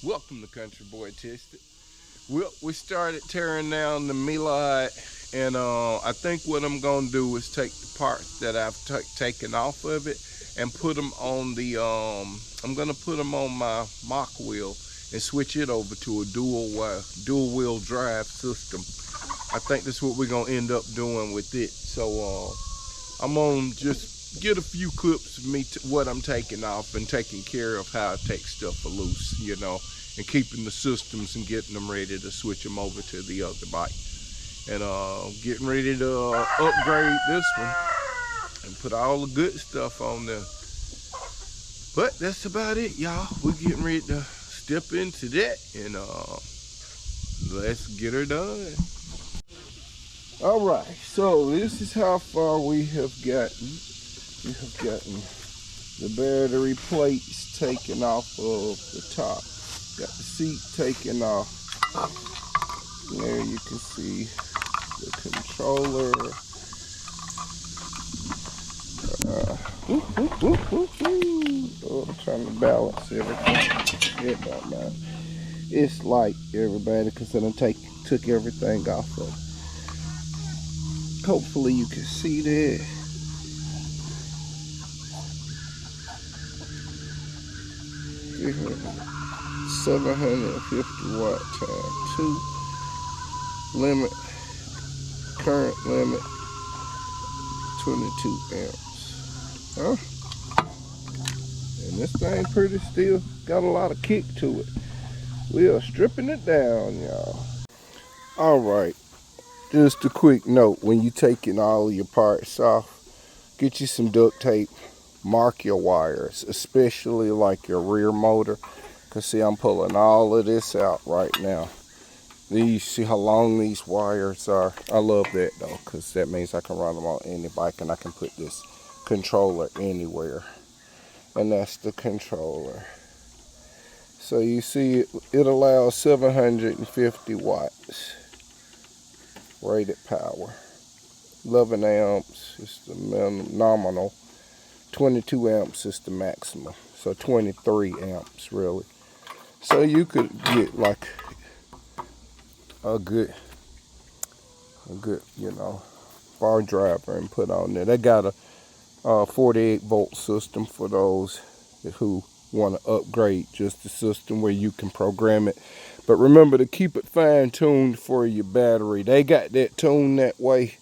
Welcome to Country Boy Tested. We started tearing down the Meelod, and I think what I'm gonna do is take the parts that I've taken off of it and put them on the I'm gonna put them on my mock wheel and switch it over to a dual wheel drive system. I think that's what we're gonna end up doing with it. So I'm gonna just get a few clips of me what I'm taking off and taking care of how I take stuff loose, and keeping the systems and getting them ready to switch them over to the other bike. And getting ready to upgrade this one and put all the good stuff on there. But that's about it, y'all. We're getting ready to step into that and let's get her done. All right, so this is how far we have gotten. We have gotten the battery plates taken off of the top. Got the seat taken off. There you can see the controller. Oh, I'm trying to balance everything. It don't matter. It's light, everybody, because I done took everything off of it. Hopefully you can see that. Yeah. 750 watt times 2 limit, current limit 22 amps. And this thing pretty still got a lot of kick to it. We are stripping it down, y'all. Alright, just a quick note, when you taking all of your parts off, get you some duct tape, mark your wires, especially like your rear motor. Cause see, I'm pulling all of this out right now. These, see how long these wires are? I love that though, cause that means I can run them on any bike and I can put this controller anywhere. And that's the controller. So you see, it allows 750 watts rated power. 11 amps is the nominal. 22 amps is the maximum. So 23 amps really. So you could get like a good, bar driver and put on there. They got a 48 volt system for those who want to upgrade just the system where you can program it. But remember to keep it fine tuned for your battery. They got that tuned that way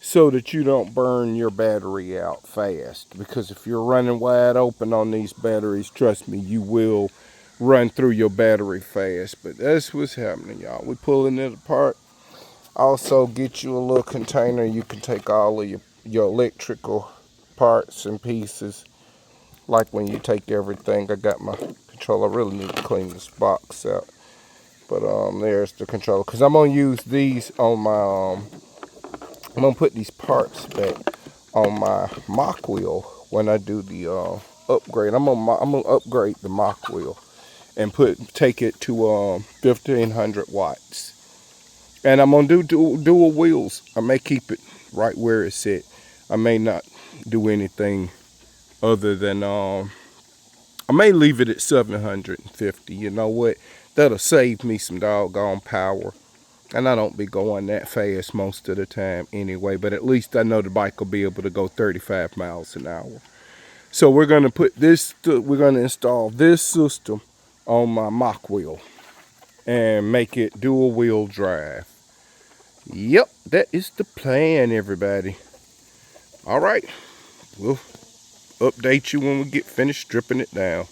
so that you don't burn your battery out fast. Because if you're running wide open on these batteries, trust me, you will run through your battery fast. But that's what's happening, y'all. We're pulling it apart. Also get you a little container. You can take all of your electrical parts and pieces. Like when you take everything. I got my controller. I really need to clean this box out. But there's the controller. Because I'm going to use these on my... I'm going to put these parts back on my mock wheel when I do the upgrade. I'm gonna upgrade the mock wheel and take it to 1500 watts. And I'm gonna do dual wheels. I may keep it right where it's at. I may not do anything other than I may leave it at 750. You know what? That'll save me some doggone power. And I don't be going that fast most of the time anyway, but at least I know the bike will be able to go 35 miles an hour. So we're gonna install this system on my mock wheel and make it dual wheel drive. Yep, that is the plan, everybody. All right, we'll update you when we get finished stripping it down.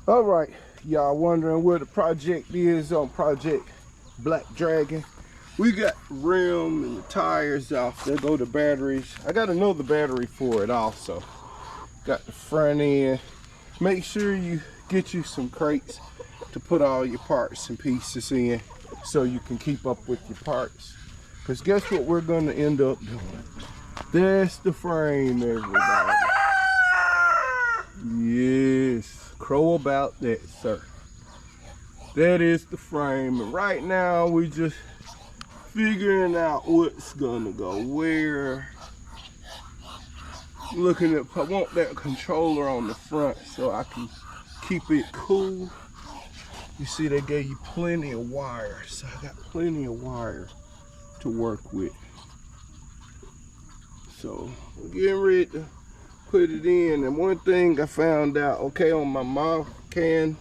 All right, y'all wondering where the project is on Project Black Dragon. We got rim and the tires off. There go the batteries. I got another battery for it also. Got the front end. Make sure you get you some crates to put all your parts and pieces in so you can keep up with your parts. Because guess what we're going to end up doing? That's the frame, everybody. Yes, crow about that, sir. That is the frame, and right now we just figuring out what's gonna go where. Looking at, I want that controller on the front so I can keep it cool You see they gave you plenty of wire, so I got plenty of wire to work with. So I'm getting ready to put it in. And one thing I found out, okay, on my MOF can,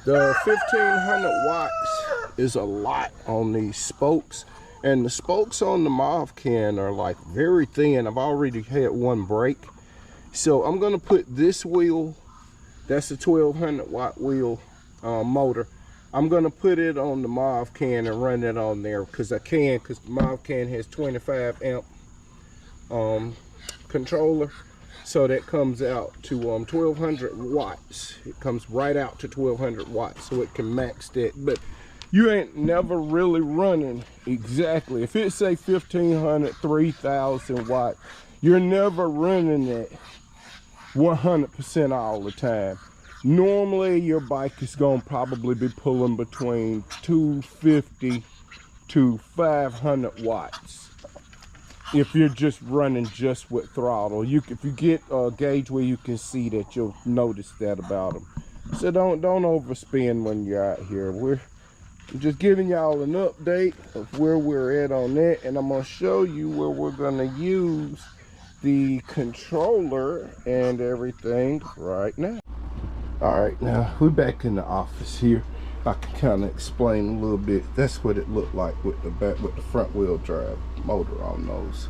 the 1500 watts is a lot on these spokes. And the spokes on the MOF can are like very thin. I've already had one break. So I'm gonna put this wheel, that's a 1200 watt wheel motor. I'm gonna put it on the MOF can and run it on there because I can, because the MOF can has 25 amp controller. So that comes out to 1200 watts. It comes right out to 1200 watts, so it can max that. But you ain't never really running exactly. If it say 1500, 3000 watts, you're never running that 100% all the time. Normally your bike is gonna probably be pulling between 250 to 500 watts. If you're just running just with throttle, if you get a gauge where you can see that, you'll notice that about them. So don't overspend when you're out here. We're just giving y'all an update of where we're at on that, and I'm gonna show you where we're gonna use the controller and everything right now. All right, now we're back in the office here. I can kind of explain a little bit. That's what it looked like with the front wheel drive motor on those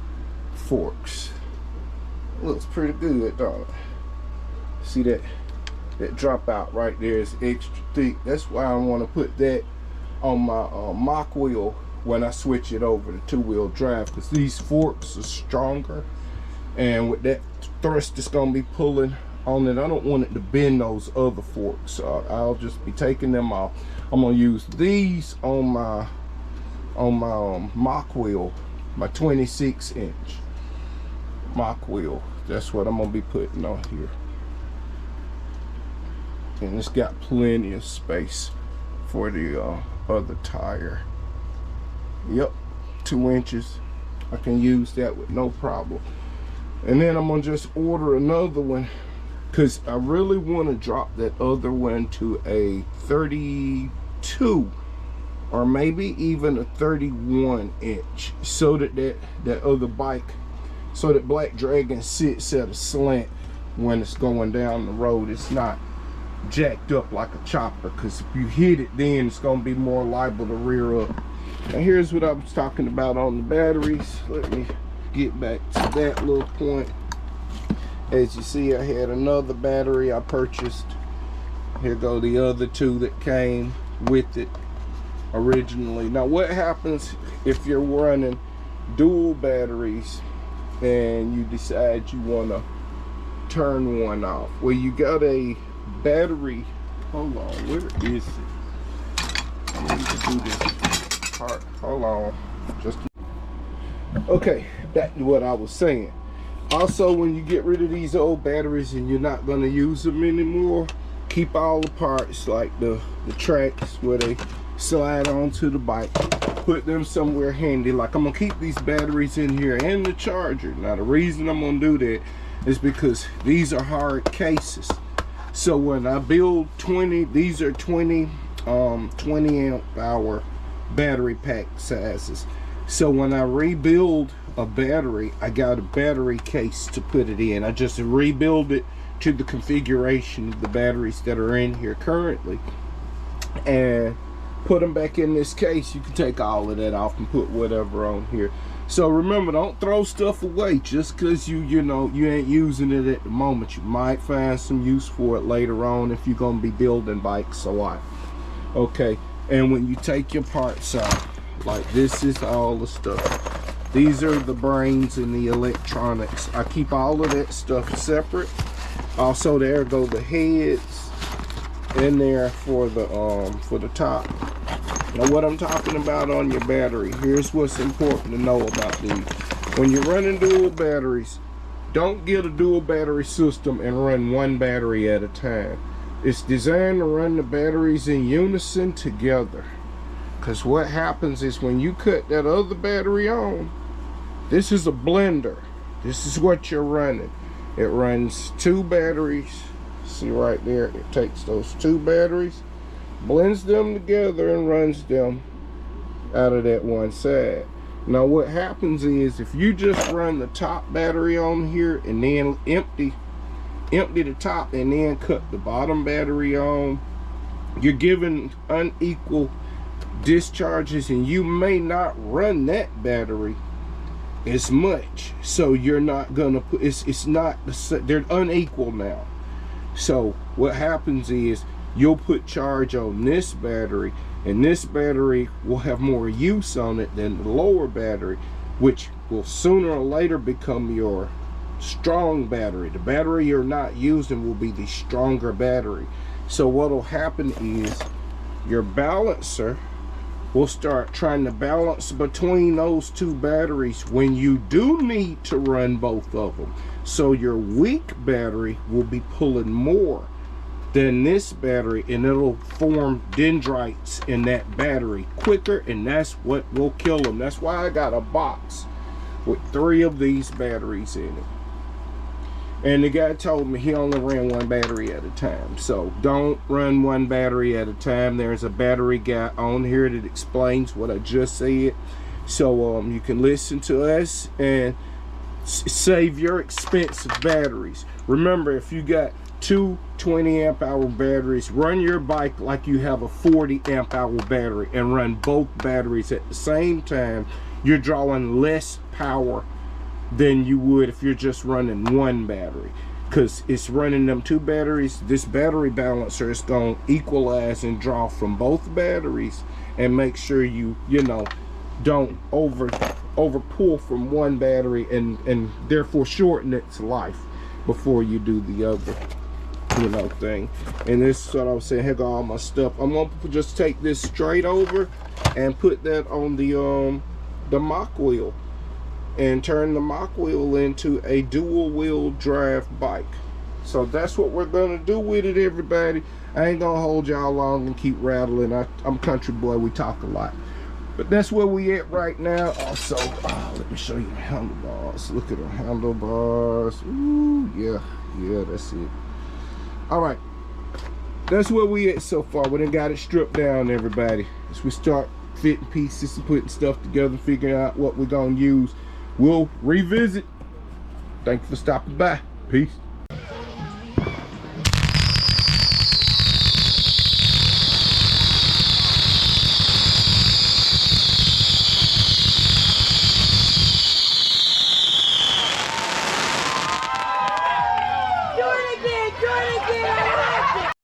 forks. Looks pretty good, don't it? See that dropout right there is extra thick. That's why I want to put that on my mock wheel when I switch it over to two-wheel drive, because these forks are stronger, and with that thrust it's gonna be pulling on it, I don't want it to bend those other forks, so I'll just be taking them off. I'm gonna use these on my mock wheel, my 26-inch mock wheel. That's what I'm gonna be putting on here, and it's got plenty of space for the other tire. Yep, 2 inches. I can use that with no problem. And then I'm gonna just order another one, because I really want to drop that other one to a 32 or maybe even a 31 inch, so that other bike, so that Black Dragon sits at a slant when it's going down the road. It's not jacked up like a chopper, because if you hit it, then it's going to be more liable to rear up. Now here's what I was talking about on the batteries. Let me get back to that little point. As you see, I had another battery I purchased. Here go the other two that came with it originally. Now what happens if you're running dual batteries and you decide you want to turn one off? Well, you got a battery, hold on, where is it? I need to do this part, hold on, just okay, back to what I was saying. Also, when you get rid of these old batteries and you're not going to use them anymore, keep all the parts, like the tracks where they slide onto the bike, put them somewhere handy. Like, I'm going to keep these batteries in here and the charger. Now the reason I'm going to do that is because these are hard cases. So when I build 20, these are 20 amp hour battery pack sizes. So when I rebuild a battery, I got a battery case to put it in. I just rebuild it to the configuration of the batteries that are in here currently and put them back in this case. You can take all of that off and put whatever on here. So remember, don't throw stuff away just because you ain't using it at the moment. You might find some use for it later on if you're gonna be building bikes a lot. Okay, and when you take your parts out, like this is all the stuff. These are the brains and the electronics. I keep all of that stuff separate. Also, there go the heads in there for the top. Now what I'm talking about on your battery, here's what's important to know about these. When you're running dual batteries, don't get a dual battery system and run one battery at a time. It's designed to run the batteries in unison together. Because what happens is when you cut that other battery on, this is a blender. This is what you're running. It runs two batteries. See right there, it takes those two batteries blends them together and runs them out of that one side. Now what happens is, if you just run the top battery on here and then empty the top and then cut the bottom battery on, you're giving unequal discharges, and you may not run that battery as much. So you're not gonna put, it's not, they're unequal now. So what happens is, you'll put charge on this battery, and this battery will have more use on it than the lower battery, which will sooner or later become your strong battery. The battery you're not using will be the stronger battery. So what will happen is, your balancer will start trying to balance between those two batteries when you do need to run both of them. So your weak battery will be pulling more than this battery, and it'll form dendrites in that battery quicker, and that's what will kill them. That's why I got a box with 3 of these batteries in it. And the guy told me he only ran 1 battery at a time. So don't run 1 battery at a time. There's a battery guy on here that explains what I just said. So you can listen to us and save your expensive batteries. Remember, if you got 2 20-amp-hour batteries, run your bike like you have a 40-amp-hour battery and run both batteries at the same time. You're drawing less power than you would if you're just running 1 battery, because it's running them 2 batteries. This battery balancer is going to equalize and draw from both batteries and make sure you know, don't over pull from 1 battery and therefore shorten its life before you do the other, you know, thing. And this is what I was saying. Here go all my stuff. I'm gonna just take this straight over and put that on the mock wheel, and turn the mock wheel into a dual wheel drive bike. So that's what we're gonna do with it, everybody. I ain't gonna hold y'all long and keep rattling. I'm a country boy, we talk a lot. But that's where we at right now. Also, let me show you the handlebars. Look at the handlebars. Ooh, yeah, that's it. All right, that's where we at so far. We done got it stripped down, everybody. As we start fitting pieces and putting stuff together, figuring out what we're gonna use, we'll revisit. Thanks for stopping by. Peace.